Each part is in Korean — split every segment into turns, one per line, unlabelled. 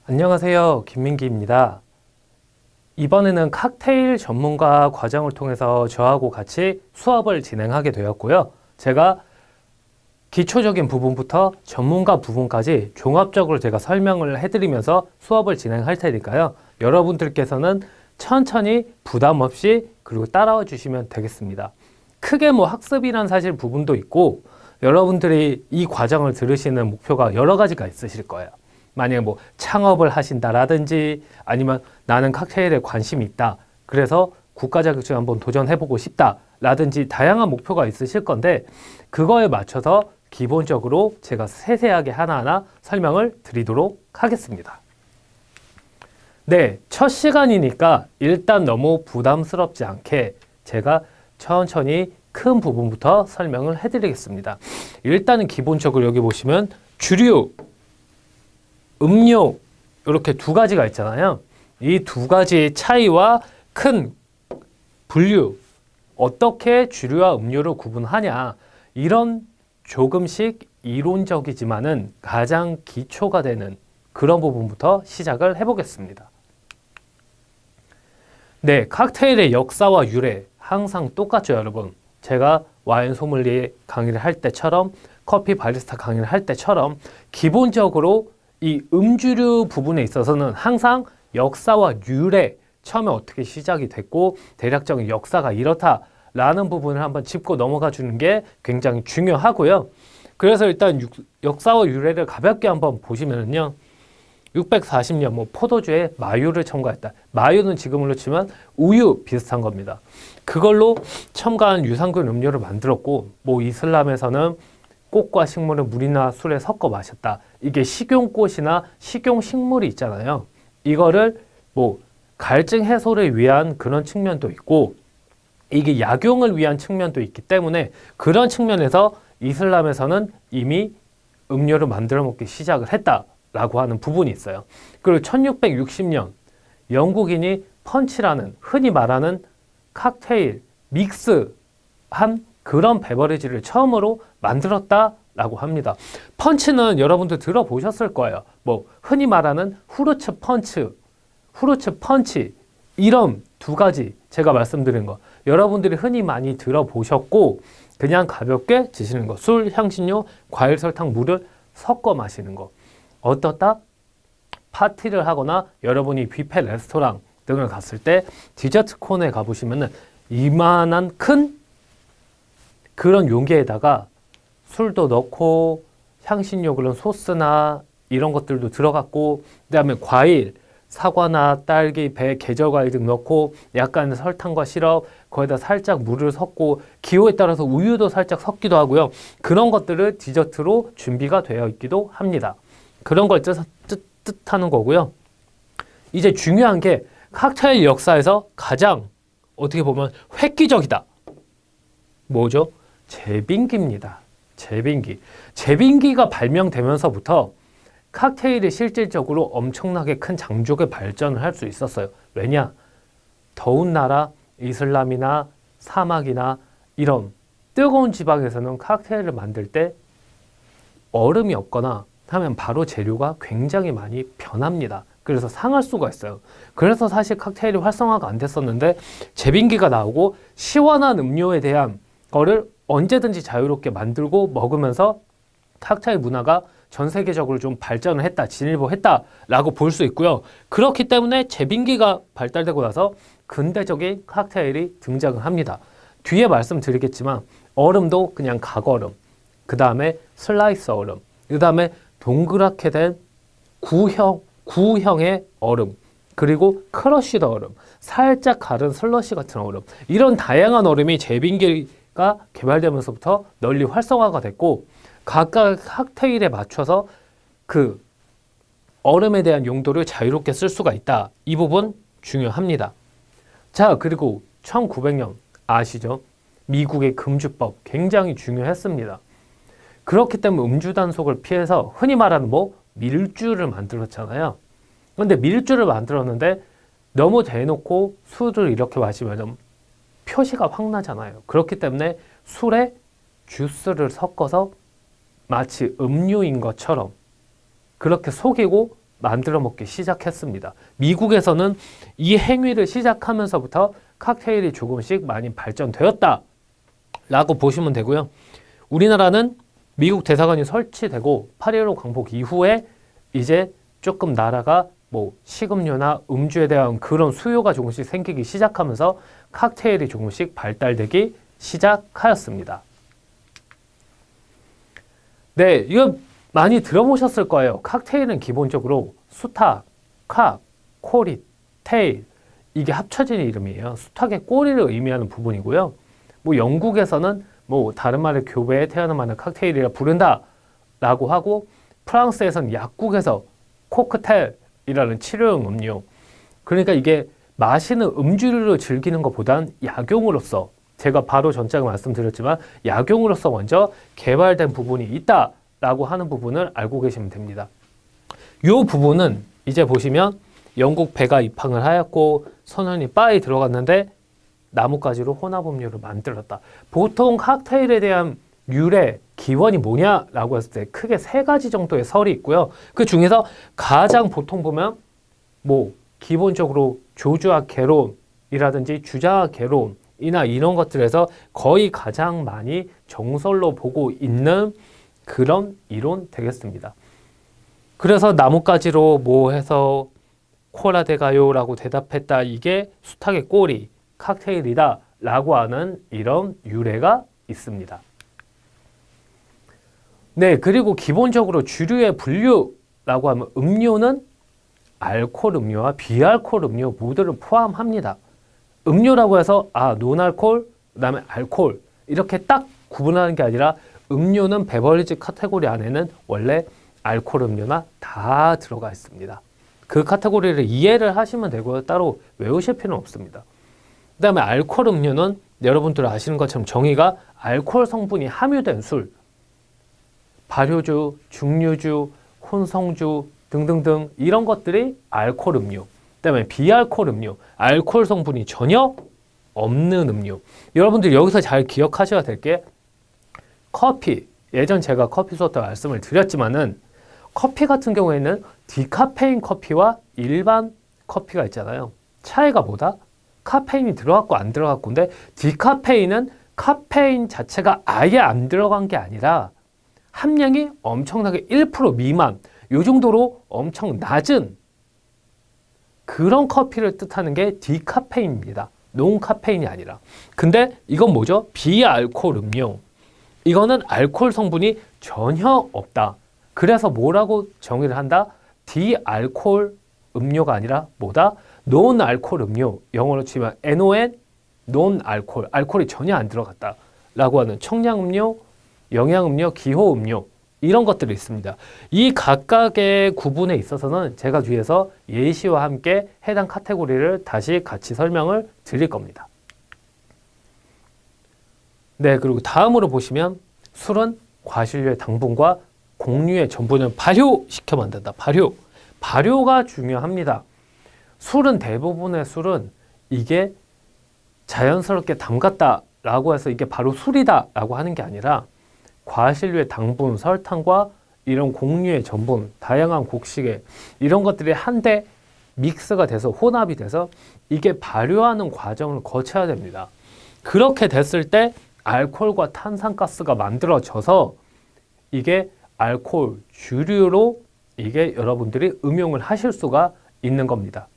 안녕하세요. 김민기입니다. 이번에는 칵테일 전문가 과정을 통해서 저하고 같이 수업을 진행하게 되었고요. 제가 기초적인 부분부터 전문가 부분까지 종합적으로 제가 설명을 해드리면서 수업을 진행할 테니까요. 여러분들께서는 천천히 부담 없이 그리고 따라와 주시면 되겠습니다. 크게 학습이란 사실 부분도 있고 여러분들이 이 과정을 들으시는 목표가 여러 가지가 있으실 거예요. 만약에 창업을 하신다라든지 아니면 나는 칵테일에 관심이 있다. 그래서 국가 자격증 한번 도전해보고 싶다. 라든지 다양한 목표가 있으실 건데 그거에 맞춰서 기본적으로 제가 세세하게 하나하나 설명을 드리도록 하겠습니다. 네, 첫 시간이니까 일단 너무 부담스럽지 않게 제가 천천히 큰 부분부터 설명을 해드리겠습니다. 일단은 기본적으로 여기 보시면 주류, 음료 이렇게 두 가지가 있잖아요. 이 두 가지의 차이와 큰 분류, 어떻게 주류와 음료를 구분하냐, 이런 조금씩 이론적이지만은 가장 기초가 되는 그런 부분부터 시작을 해보겠습니다. 네, 칵테일의 역사와 유래 항상 똑같죠, 여러분. 제가 와인 소믈리에 강의를 할 때처럼 커피 바리스타 강의를 할 때처럼 기본적으로 이 음주류 부분에 있어서는 항상 역사와 유래, 처음에 어떻게 시작이 됐고 대략적인 역사가 이렇다라는 부분을 한번 짚고 넘어가 주는 게 굉장히 중요하고요. 그래서 일단 역사와 유래를 가볍게 한번 보시면요. 640년 포도주에 마유를 첨가했다. 마유는 지금으로 치면 우유 비슷한 겁니다. 그걸로 첨가한 유산균 음료를 만들었고 이슬람에서는 꽃과 식물을 물이나 술에 섞어 마셨다. 이게 식용꽃이나 식용식물이 있잖아요. 이거를 갈증 해소를 위한 그런 측면도 있고 이게 약용을 위한 측면도 있기 때문에 그런 측면에서 이슬람에서는 이미 음료를 만들어 먹기 시작을 했다라고 하는 부분이 있어요. 그리고 1660년 영국인이 펀치라는 흔히 말하는 칵테일, 믹스한 그런 베버리지를 처음으로 만들었다라고 합니다. 펀치는 여러분들 들어보셨을 거예요. 흔히 말하는 후르츠 펀치 이런 두 가지 제가 말씀드린 거 여러분들이 흔히 많이 들어보셨고 그냥 가볍게 드시는 거, 술, 향신료, 과일, 설탕, 물을 섞어 마시는 거. 어떻다? 파티를 하거나 여러분이 뷔페 레스토랑 등을 갔을 때 디저트 코너에 가보시면은 이만한 큰 그런 용기에다가 술도 넣고 향신료 그런 소스나 이런 것들도 들어갔고 그 다음에 과일, 사과나 딸기, 배, 계절과일 등 넣고 약간 설탕과 시럽 거기다 살짝 물을 섞고 기호에 따라서 우유도 살짝 섞기도 하고요. 그런 것들을 디저트로 준비가 되어 있기도 합니다. 그런 걸 뜻하는 거고요. 이제 중요한 게 칵테일 역사에서 가장 어떻게 보면 획기적이다. 뭐죠? 제빙기입니다. 제빙기가 발명되면서부터 칵테일이 실질적으로 엄청나게 큰 장족의 발전을 할 수 있었어요. 왜냐? 더운 나라, 이슬람이나 사막이나 이런 뜨거운 지방에서는 칵테일을 만들 때 얼음이 없거나 하면 바로 재료가 굉장히 많이 변합니다. 그래서 상할 수가 있어요. 그래서 사실 칵테일이 활성화가 안 됐었는데 제빙기가 나오고 시원한 음료에 대한 거를 언제든지 자유롭게 만들고 먹으면서 칵테일 문화가 전 세계적으로 좀 발전을 했다, 진일보했다라고 볼 수 있고요. 그렇기 때문에 제빙기가 발달되고 나서 근대적인 칵테일이 등장을 합니다. 뒤에 말씀드리겠지만 얼음도 그냥 각얼음, 그 다음에 슬라이스 얼음, 그 다음에 동그랗게 된 구형의 얼음, 그리고 크러쉬드 얼음, 살짝 가른 슬러시 같은 얼음, 이런 다양한 얼음이 제빙기가 개발되면서부터 널리 활성화가 됐고 각각 칵테일에 맞춰서 그 얼음에 대한 용도를 자유롭게 쓸 수가 있다. 이 부분 중요합니다. 자, 그리고 1900년 아시죠? 미국의 금주법 굉장히 중요했습니다. 그렇기 때문에 음주 단속을 피해서 흔히 말하는 밀주를 만들었잖아요. 근데 밀주를 만들었는데 너무 대놓고 술을 이렇게 마시면 표시가 확 나잖아요. 그렇기 때문에 술에 주스를 섞어서 마치 음료인 것처럼 그렇게 속이고 만들어 먹기 시작했습니다. 미국에서는 이 행위를 시작하면서부터 칵테일이 조금씩 많이 발전되었다 라고 보시면 되고요. 우리나라는 미국 대사관이 설치되고 8.15 광복 이후에 이제 조금 나라가 뭐 식음료나 음주에 대한 그런 수요가 조금씩 생기기 시작하면서 칵테일이 조금씩 발달되기 시작하였습니다. 네, 이거 많이 들어보셨을 거예요. 칵테일은 기본적으로 수탉, 칵, 코리, 테일 이게 합쳐진 이름이에요. 수탉의 꼬리를 의미하는 부분이고요. 뭐 영국에서는 뭐 다른 말의 교배에 태어난 말은 칵테일이라 부른다 라고 하고, 프랑스에서는 약국에서 코크텔이라는 치료용 음료, 그러니까 이게 마시는 음주를 즐기는 것보단 약용으로서, 제가 바로 전작에 말씀드렸지만 약용으로서 먼저 개발된 부분이 있다 라고 하는 부분을 알고 계시면 됩니다. 이 부분은 이제 보시면 영국 배가 입항을 하였고 선원이 바에 들어갔는데 나뭇가지로 혼합음료를 만들었다. 보통 칵테일에 대한 유래, 기원이 뭐냐라고 했을 때 크게 3가지 정도의 설이 있고요. 그 중에서 가장 보통 보면 뭐 기본적으로 조주아 개론이라든지 주자아 개론이나 이런 것들에서 거의 가장 많이 정설로 보고 있는 그런 이론 되겠습니다. 그래서 나뭇가지로 뭐 해서 콜라데가요 라고 대답했다. 이게 수탉의 꼬리, 칵테일이다 라고 하는 이런 유래가 있습니다. 네, 그리고 기본적으로 주류의 분류라고 하면 음료는 알코올 음료와 비알코올 음료 모두를 포함합니다. 음료라고 해서 논알코올, 그 다음에 알코올 이렇게 딱 구분하는 게 아니라 음료는 베버리지 카테고리 안에는 원래 알코올 음료나 다 들어가 있습니다. 그 카테고리를 이해를 하시면 되고요. 따로 외우실 필요는 없습니다. 그 다음에 알코올 음료는 여러분들 아시는 것처럼 정의가 알코올 성분이 함유된 술, 발효주, 증류주, 혼성주 등등등 이런 것들이 알코올 음료. 그 다음에 비알코올 음료, 알코올 성분이 전혀 없는 음료. 여러분들 여기서 잘 기억하셔야 될 게 커피, 예전 제가 커피 수업 때 말씀을 드렸지만은 커피 같은 경우에는 디카페인 커피와 일반 커피가 있잖아요. 차이가 뭐다? 카페인이 들어갔고 안 들어갔고인데, 디카페인은 카페인 자체가 아예 안 들어간 게 아니라 함량이 엄청나게 1% 미만, 요 정도로 엄청 낮은 그런 커피를 뜻하는 게 디카페인입니다. 논카페인이 아니라. 근데 이건 뭐죠? 비알코올 음료. 이거는 알코올 성분이 전혀 없다. 그래서 뭐라고 정의를 한다? 디알코올 음료가 아니라 뭐다? 논알코올 음료. 영어로 치면 NON, 논알코올. 알코올이 전혀 안 들어갔다 라고 하는 청량음료, 영양음료, 기호음료 이런 것들이 있습니다. 이 각각의 구분에 있어서는 제가 뒤에서 예시와 함께 해당 카테고리를 다시 같이 설명을 드릴 겁니다. 네, 그리고 다음으로 보시면 술은 과실류의 당분과 곡류의 전분을 발효시켜 만든다. 발효가 중요합니다. 술은 대부분의 술은 이게 자연스럽게 담갔다라고 해서 이게 바로 술이다라고 하는 게 아니라 과실류의 당분, 설탕과 이런 곡류의 전분, 다양한 곡식에 이런 것들이 한데 믹스가 돼서 혼합이 돼서 이게 발효하는 과정을 거쳐야 됩니다. 그렇게 됐을 때 알코올과 탄산가스가 만들어져서 이게 알코올 주류로 이게 여러분들이 음용을 하실 수가 있는 겁니다.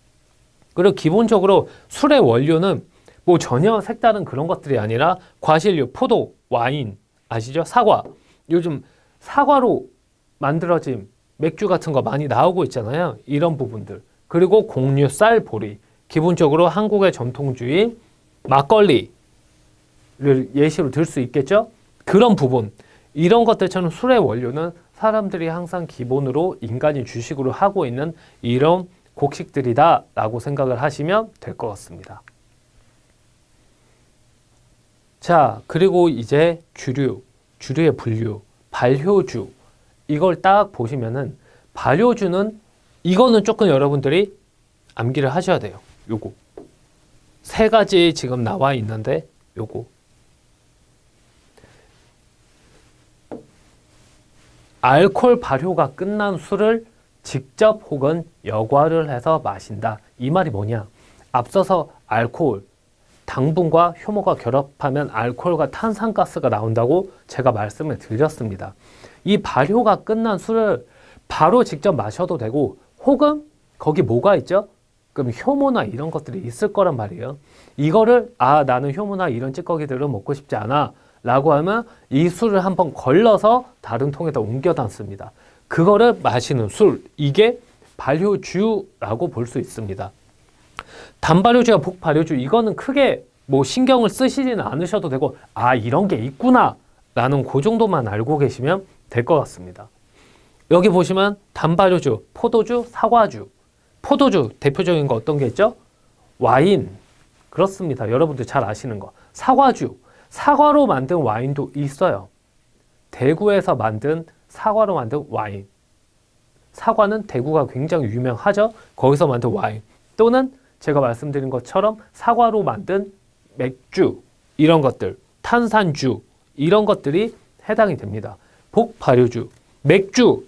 그리고 기본적으로 술의 원료는 뭐 전혀 색다른 그런 것들이 아니라 과실류, 포도, 와인, 아시죠? 사과. 요즘 사과로 만들어진 맥주 같은 거 많이 나오고 있잖아요. 이런 부분들. 그리고 곡류, 쌀, 보리. 기본적으로 한국의 전통주인 막걸리를 예시로 들 수 있겠죠? 그런 부분. 이런 것들처럼 술의 원료는 사람들이 항상 기본으로 인간이 주식으로 하고 있는 이런 곡식들이다 라고 생각을 하시면 될 것 같습니다. 자, 그리고 이제 주류의 분류, 발효주. 이걸 딱 보시면은 발효주는 이거는 조금 여러분들이 암기를 하셔야 돼요. 요거. 3가지 지금 나와 있는데 요거. 알코올 발효가 끝난 술을 직접 혹은 여과를 해서 마신다. 이 말이 뭐냐? 앞서서 알코올, 당분과 효모가 결합하면 알코올과 탄산가스가 나온다고 제가 말씀을 드렸습니다. 이 발효가 끝난 술을 바로 직접 마셔도 되고, 혹은 거기 뭐가 있죠? 그럼 효모나 이런 것들이 있을 거란 말이에요. 이거를 나는 효모나 이런 찌꺼기들을 먹고 싶지 않아 라고 하면 이 술을 한번 걸러서 다른 통에다 옮겨 담습니다. 그거를 마시는 술, 이게 발효주라고 볼 수 있습니다. 단발효주와 복발효주, 이거는 크게 뭐 신경을 쓰시지는 않으셔도 되고, 이런 게 있구나 라는 그 정도만 알고 계시면 될 것 같습니다. 여기 보시면 단발효주, 포도주, 사과주. 포도주 대표적인 거 어떤 게 있죠? 와인. 그렇습니다. 여러분들 잘 아시는 거. 사과주, 사과로 만든 와인도 있어요. 대구에서 만든 사과로 만든 와인. 사과는 대구가 굉장히 유명하죠. 거기서 만든 와인. 또는 제가 말씀드린 것처럼 사과로 만든 맥주, 이런 것들, 탄산주, 이런 것들이 해당이 됩니다. 복발효주, 맥주,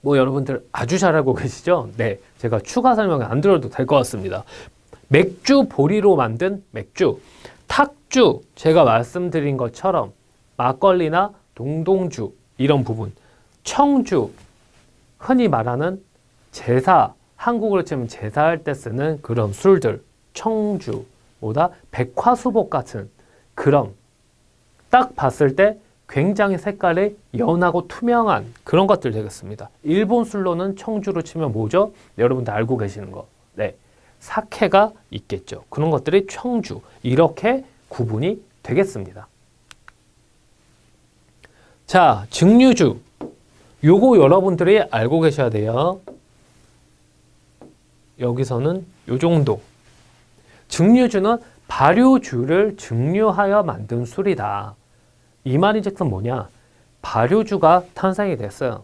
뭐 여러분들 아주 잘 알고 계시죠? 네, 제가 추가 설명 안 들어도 될 것 같습니다. 맥주 보리로 만든 맥주, 탁주, 제가 말씀드린 것처럼 막걸리나 동동주, 이런 부분, 청주, 흔히 말하는 제사, 한국으로 치면 제사할 때 쓰는 그런 술들, 청주보다 백화수복 같은 그런, 딱 봤을 때 굉장히 색깔이 연하고 투명한 그런 것들 되겠습니다. 일본 술로는 청주로 치면 뭐죠? 여러분들 알고 계시는 거. 네, 사케가 있겠죠. 그런 것들이 청주, 이렇게 구분이 되겠습니다. 자, 증류주. 요거 여러분들이 알고 계셔야 돼요. 여기서는 요 정도. 증류주는 발효주를 증류하여 만든 술이다. 이 말인즉슨 뭐냐? 발효주가 탄생이 됐어요.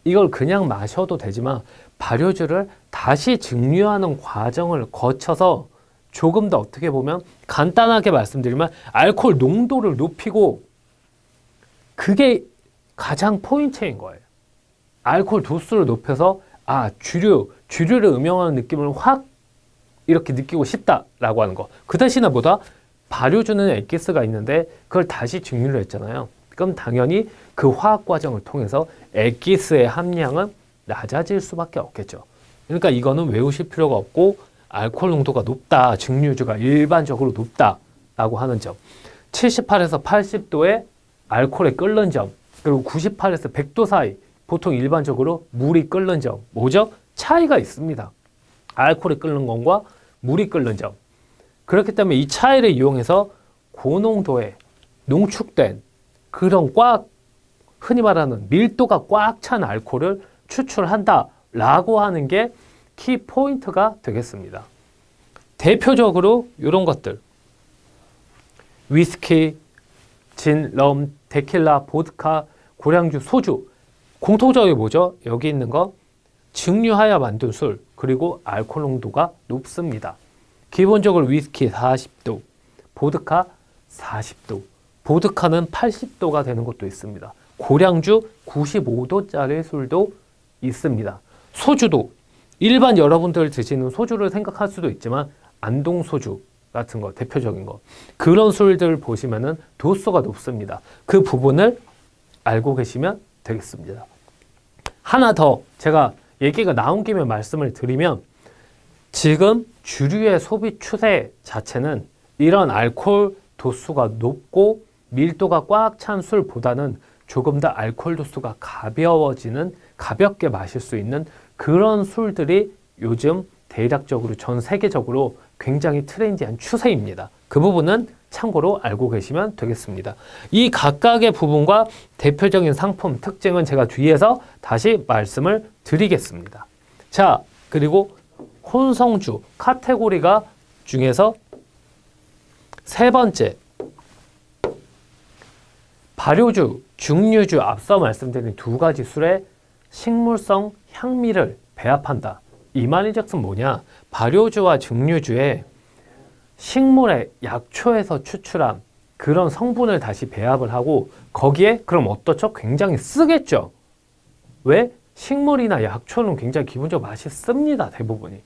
이걸 그냥 마셔도 되지만 발효주를 다시 증류하는 과정을 거쳐서 조금 더 어떻게 보면 간단하게 말씀드리면 알코올 농도를 높이고, 그게 가장 포인트인 거예요. 알코올 도수를 높여서 주류를 음용하는 느낌을 확 이렇게 느끼고 싶다라고 하는 거. 그 대신에 뭐다? 발효주는 액기스가 있는데 그걸 다시 증류를 했잖아요. 그럼 당연히 그 화학 과정을 통해서 액기스의 함량은 낮아질 수밖에 없겠죠. 그러니까 이거는 외우실 필요가 없고, 알코올 농도가 높다, 증류주가 일반적으로 높다라고 하는 점, 78에서 80도의 알코올에 끓는 점, 그리고 98에서 100도 사이 보통 일반적으로 물이 끓는 점, 뭐죠? 차이가 있습니다. 알코올이 끓는 것과 물이 끓는 점. 그렇기 때문에 이 차이를 이용해서 고농도의 농축된 그런 흔히 말하는 밀도가 꽉 찬 알코올을 추출한다라고 하는 게 키포인트가 되겠습니다. 대표적으로 이런 것들. 위스키, 진, 럼, 데킬라, 보드카, 고량주, 소주. 공통적이 뭐죠? 여기 있는 거 증류하여 만든 술, 그리고 알코올 농도가 높습니다. 기본적으로 위스키 40도, 보드카 40도, 보드카는 80도가 되는 것도 있습니다. 고량주 95도짜리 술도 있습니다. 소주도 일반 여러분들 드시는 소주를 생각할 수도 있지만 안동소주 같은 거, 대표적인 거, 그런 술들 보시면은 도수가 높습니다. 그 부분을 알고 계시면 되겠습니다. 하나 더 제가 얘기가 나온 김에 말씀을 드리면, 지금 주류의 소비 추세 자체는 이런 알코올 도수가 높고 밀도가 꽉 찬 술보다는 조금 더 알코올 도수가 가벼워지는, 가볍게 마실 수 있는 그런 술들이 요즘 대략적으로 전 세계적으로 굉장히 트렌디한 추세입니다. 그 부분은 참고로 알고 계시면 되겠습니다. 이 각각의 부분과 대표적인 상품 특징은 제가 뒤에서 다시 말씀을 드리겠습니다. 자, 그리고 혼성주 카테고리가 중에서 세 번째, 발효주, 증류주, 앞서 말씀드린 두 가지 술의 식물성 향미를 배합한다. 이 말인즉슨 뭐냐? 발효주와 증류주에 식물의 약초에서 추출한 그런 성분을 다시 배합을 하고, 거기에 그럼 어떻죠? 굉장히 쓰겠죠. 왜? 식물이나 약초는 굉장히 기본적으로 맛있습니다. 대부분이.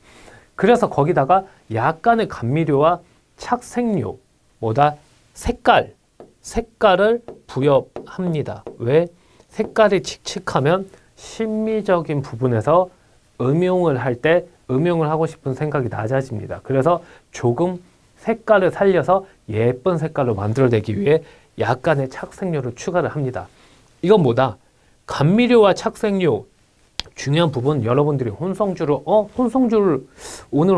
그래서 거기다가 약간의 감미료와 착색료, 뭐다? 색깔을 부여합니다. 왜? 색깔이 칙칙하면 심미적인 부분에서 음용을 하고 싶은 생각이 낮아집니다. 그래서 조금 색깔을 살려서 예쁜 색깔로 만들어내기 위해 약간의 착색료를 추가를 합니다. 이건 뭐다? 감미료와 착색료 중요한 부분 여러분들이 오늘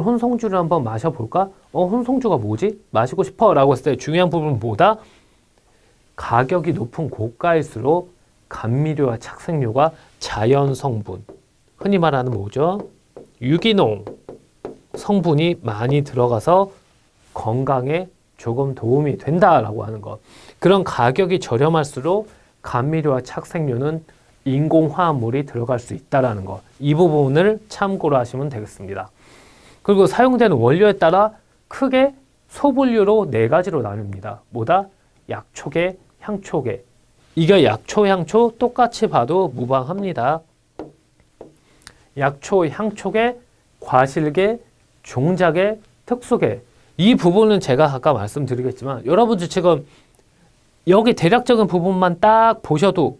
혼성주를 한번 마셔볼까? 혼성주가 뭐지? 마시고 싶어 라고 했을 때 중요한 부분은 뭐다? 가격이 높은 고가일수록 감미료와 착색료가 자연 성분, 흔히 말하는 뭐죠? 유기농 성분이 많이 들어가서 건강에 조금 도움이 된다라고 하는 것. 그런 가격이 저렴할수록 감미료와 착색료는 인공화합물이 들어갈 수 있다는 것. 이 부분을 참고로 하시면 되겠습니다. 그리고 사용되는 원료에 따라 크게 소분류로 4가지로 나뉩니다. 뭐다? 약초계, 향초계. 이게 약초, 향초 똑같이 봐도 무방합니다. 약초, 향초계, 과실계, 종자계, 특수계. 이 부분은 제가 아까 말씀드리겠지만 여러분들 지금 여기 대략적인 부분만 딱 보셔도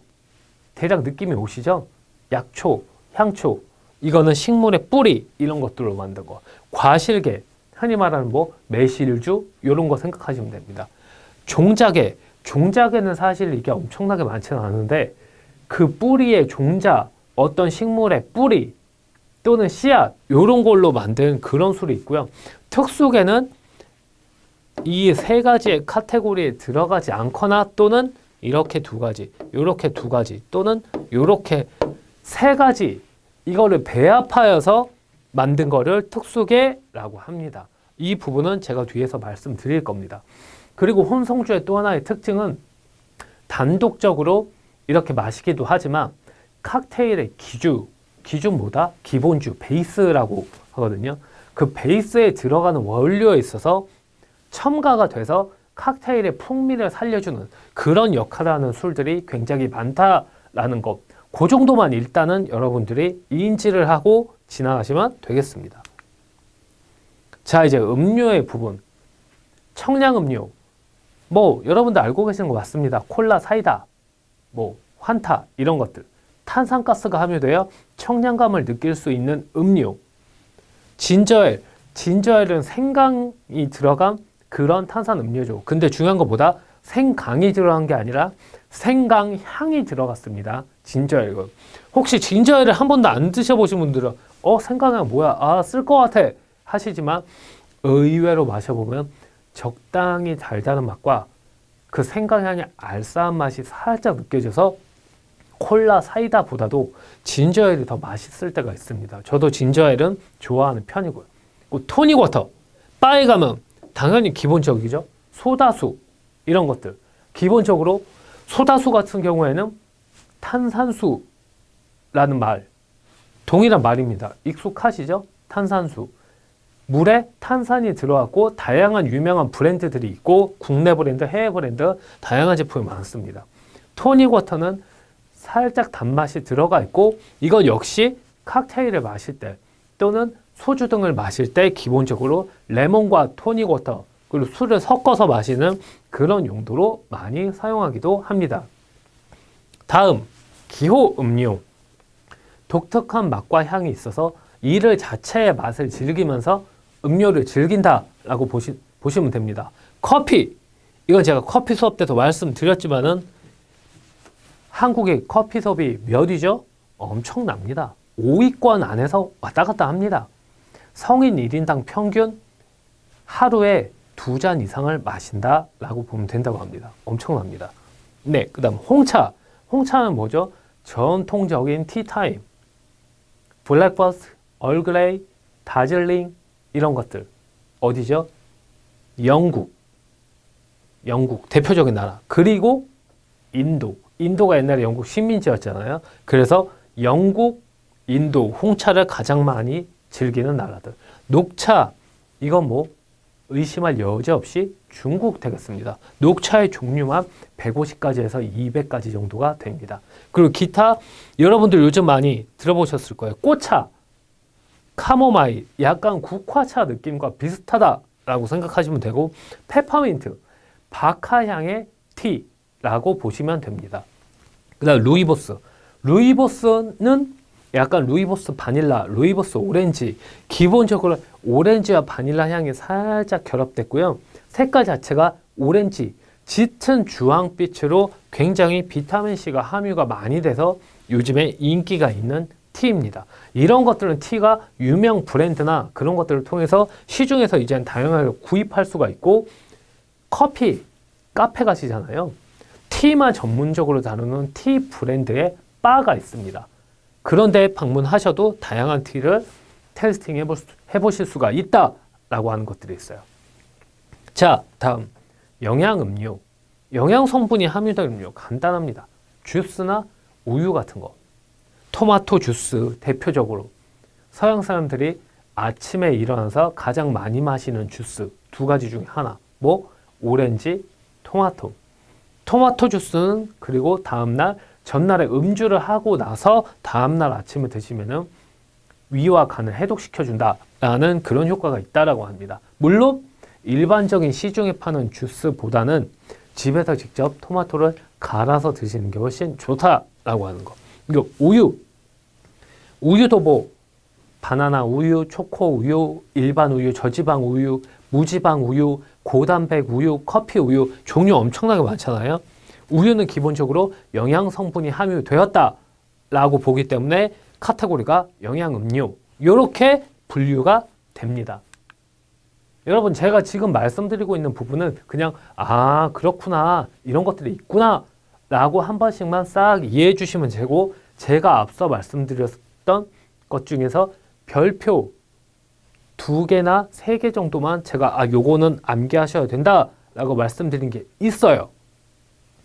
대략 느낌이 오시죠? 약초, 향초, 이거는 식물의 뿌리 이런 것들로 만든 거. 과실계, 흔히 말하는 뭐 매실주 이런 거 생각하시면 됩니다. 종자계, 종자계는 사실 이게 엄청나게 많지는 않은데 그 뿌리의 종자, 어떤 식물의 뿌리 또는 씨앗 이런 걸로 만든 그런 술이 있고요. 특수계는 이 3가지의 카테고리에 들어가지 않거나 또는 이렇게 2가지, 이렇게 2가지 또는 이렇게 3가지 이거를 배합하여서 만든 거를 특수계라고 합니다. 이 부분은 제가 뒤에서 말씀드릴 겁니다. 그리고 혼성주의 또 하나의 특징은 단독적으로 이렇게 마시기도 하지만 칵테일의 기준 뭐다? 기본주, 베이스라고 하거든요. 그 베이스에 들어가는 원료에 있어서 첨가가 돼서 칵테일의 풍미를 살려주는 그런 역할을 하는 술들이 굉장히 많다라는 것. 그 정도만 일단은 여러분들이 인지를 하고 지나가시면 되겠습니다. 자, 이제 음료의 부분. 청량음료. 뭐 여러분들 알고 계시는 거 맞습니다. 콜라, 사이다, 뭐 환타 이런 것들. 탄산가스가 함유되어 청량감을 느낄 수 있는 음료. 진저엘. 진저엘은 생강이 들어간 그런 탄산 음료죠. 근데 중요한 것보다 생강이 들어간 게 아니라 생강향이 들어갔습니다. 진저엘은. 혹시 진저엘을 한 번도 안 드셔보신 분들은 생강향 뭐야? 쓸 것 같아 하시지만 의외로 마셔보면 적당히 달달한 맛과 그 생강향의 알싸한 맛이 살짝 느껴져서 콜라, 사이다보다도 진저엘이 더 맛있을 때가 있습니다. 저도 진저엘은 좋아하는 편이고요. 토닉워터. 바에 가면 당연히 기본적이죠. 소다수 이런 것들. 기본적으로 소다수 같은 경우에는 탄산수라는 말. 동일한 말입니다. 익숙하시죠? 탄산수. 물에 탄산이 들어갔고 다양한 유명한 브랜드들이 있고 국내 브랜드, 해외 브랜드 다양한 제품이 많습니다. 토닉워터는 살짝 단맛이 들어가 있고 이건 역시 칵테일을 마실 때 또는 소주 등을 마실 때 기본적으로 레몬과 토닉워터 그리고 술을 섞어서 마시는 그런 용도로 많이 사용하기도 합니다. 다음, 기호음료. 독특한 맛과 향이 있어서 이를 자체의 맛을 즐기면서 음료를 즐긴다라고 보시면 됩니다. 커피. 이건 제가 커피 수업 때도 말씀드렸지만은 한국의 커피 수업이 몇 위죠? 엄청납니다. 5위권 안에서 왔다 갔다 합니다. 성인 1인당 평균 하루에 2잔 이상을 마신다라고 보면 된다고 합니다. 엄청납니다. 네, 그 다음 홍차. 홍차는 뭐죠? 전통적인 티타임. 블랙버스트, 얼그레이, 다즐링 이런 것들. 어디죠? 영국 대표적인 나라. 그리고 인도가 옛날에 영국 식민지였잖아요. 그래서 영국, 인도 홍차를 가장 많이 즐기는 나라들. 녹차, 이건 뭐 의심할 여지 없이 중국 되겠습니다. 녹차의 종류만 150가지 에서 200가지 정도가 됩니다. 그리고 기타 여러분들 요즘 많이 들어보셨을 거예요. 꽃차, 카모마일, 약간 국화차 느낌과 비슷하다라고 생각하시면 되고, 페퍼민트, 바카향의 티라고 보시면 됩니다. 그 다음 루이보스. 루이보스는 약간 루이보스 바닐라, 루이보스 오렌지, 기본적으로 오렌지와 바닐라 향이 살짝 결합됐고요. 색깔 자체가 오렌지, 짙은 주황빛으로 굉장히 비타민C가 함유가 많이 돼서 요즘에 인기가 있는 티입니다. 이런 것들은 티가 유명 브랜드나 그런 것들을 통해서 시중에서 이제는 다양하게 구입할 수가 있고, 커피, 카페 가시잖아요. 티만 전문적으로 다루는 티 브랜드의 바가 있습니다. 그런데 방문하셔도 다양한 티를 테스팅 해보실 수가 있다라고 하는 것들이 있어요. 자, 다음 영양음료. 영양 성분이 함유된 음료 간단합니다. 주스나 우유 같은 거. 토마토 주스 대표적으로 서양 사람들이 아침에 일어나서 가장 많이 마시는 주스 두 가지 중에 하나. 뭐 오렌지, 토마토. 토마토 주스는 그리고 다음날 전날에 음주를 하고 나서 다음날 아침에 드시면은 위와 간을 해독시켜준다라는 그런 효과가 있다라고 합니다. 물론 일반적인 시중에 파는 주스보다는 집에서 직접 토마토를 갈아서 드시는 게 훨씬 좋다라고 하는 거. 그리고 우유. 우유도 뭐 바나나 우유, 초코 우유, 일반 우유, 저지방 우유, 무지방 우유, 고단백 우유, 커피 우유 종류 엄청나게 많잖아요. 우유는 기본적으로 영양 성분이 함유되었다라고 보기 때문에 카테고리가 영양음료 이렇게 분류가 됩니다. 여러분 제가 지금 말씀드리고 있는 부분은 그냥 아 그렇구나 이런 것들이 있구나 라고 한 번씩만 싹 이해해 주시면 되고, 제가 앞서 말씀드렸던 것 중에서 별표 2개나 3개 정도만 제가 아 요거는 암기하셔야 된다 라고 말씀드린 게 있어요.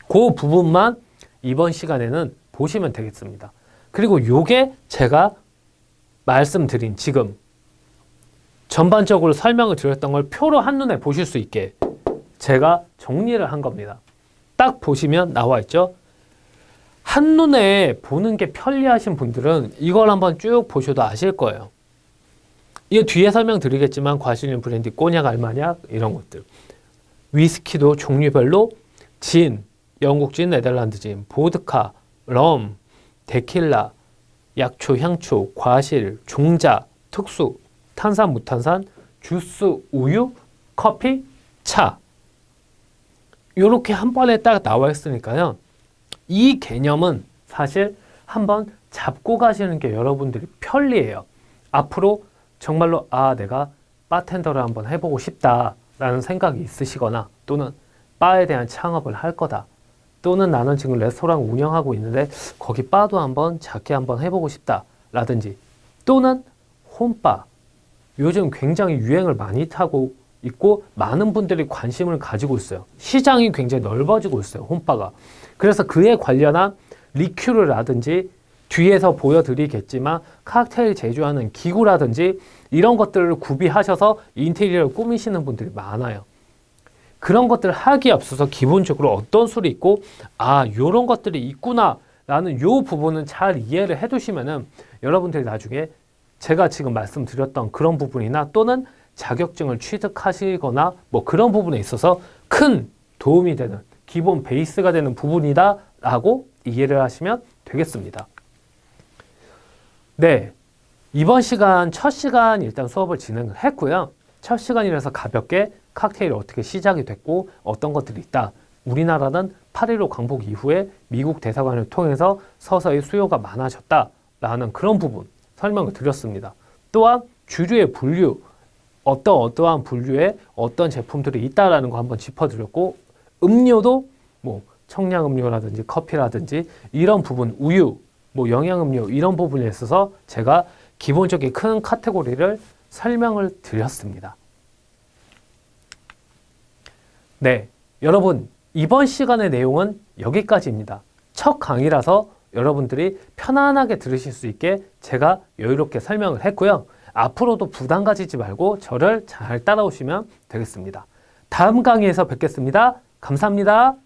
그 부분만 이번 시간에는 보시면 되겠습니다. 그리고 요게 제가 말씀드린 지금 전반적으로 설명을 드렸던 걸 표로 한눈에 보실 수 있게 제가 정리를 한 겁니다. 딱 보시면 나와 있죠. 한눈에 보는 게 편리하신 분들은 이걸 한번 쭉 보셔도 아실 거예요. 이거 뒤에 설명드리겠지만 과실류 브랜디, 꼬냑, 알마냑 이런 것들. 위스키도 종류별로 진, 영국진, 네덜란드진, 보드카, 럼, 데킬라, 약초, 향초, 과실, 종자, 특수, 탄산, 무탄산, 주스, 우유, 커피, 차 이렇게 한 번에 딱 나와 있으니까요. 이 개념은 사실 한번 잡고 가시는 게 여러분들이 편리해요. 앞으로 정말로 아 내가 바텐더를 한번 해보고 싶다라는 생각이 있으시거나, 또는 바에 대한 창업을 할 거다, 또는 나는 지금 레스토랑 운영하고 있는데 거기 바도 한번 작게 한번 해보고 싶다 라든지, 또는 홈바 요즘 굉장히 유행을 많이 타고 있고 많은 분들이 관심을 가지고 있어요. 시장이 굉장히 넓어지고 있어요, 홈바가. 그래서 그에 관련한 리큐르라든지 뒤에서 보여드리겠지만 칵테일 제조하는 기구라든지 이런 것들을 구비하셔서 인테리어를 꾸미시는 분들이 많아요. 그런 것들을 하기에 앞서서 기본적으로 어떤 술이 있고 아 요런 것들이 있구나 라는 요 부분은 잘 이해를 해 두시면은 여러분들이 나중에 제가 지금 말씀드렸던 그런 부분이나 또는 자격증을 취득하시거나 뭐 그런 부분에 있어서 큰 도움이 되는 기본 베이스가 되는 부분이다 라고 이해를 하시면 되겠습니다. 네, 이번 시간 첫 시간 일단 수업을 진행을 했고요. 첫 시간이라서 가볍게 칵테일이 어떻게 시작이 됐고 어떤 것들이 있다. 우리나라는 8.15 광복 이후에 미국 대사관을 통해서 서서히 수요가 많아졌다 라는 그런 부분 설명을 드렸습니다. 또한 주류의 분류, 어떠한 분류에 어떤 제품들이 있다라는 거 한번 짚어드렸고, 음료도 뭐 청량음료라든지 커피라든지 이런 부분, 우유, 뭐 영양음료 이런 부분에 있어서 제가 기본적인 큰 카테고리를 설명을 드렸습니다. 네, 여러분 이번 시간의 내용은 여기까지입니다. 첫 강의라서 여러분들이 편안하게 들으실 수 있게 제가 여유롭게 설명을 했고요. 앞으로도 부담 가지지 말고 저를 잘 따라오시면 되겠습니다. 다음 강의에서 뵙겠습니다. 감사합니다.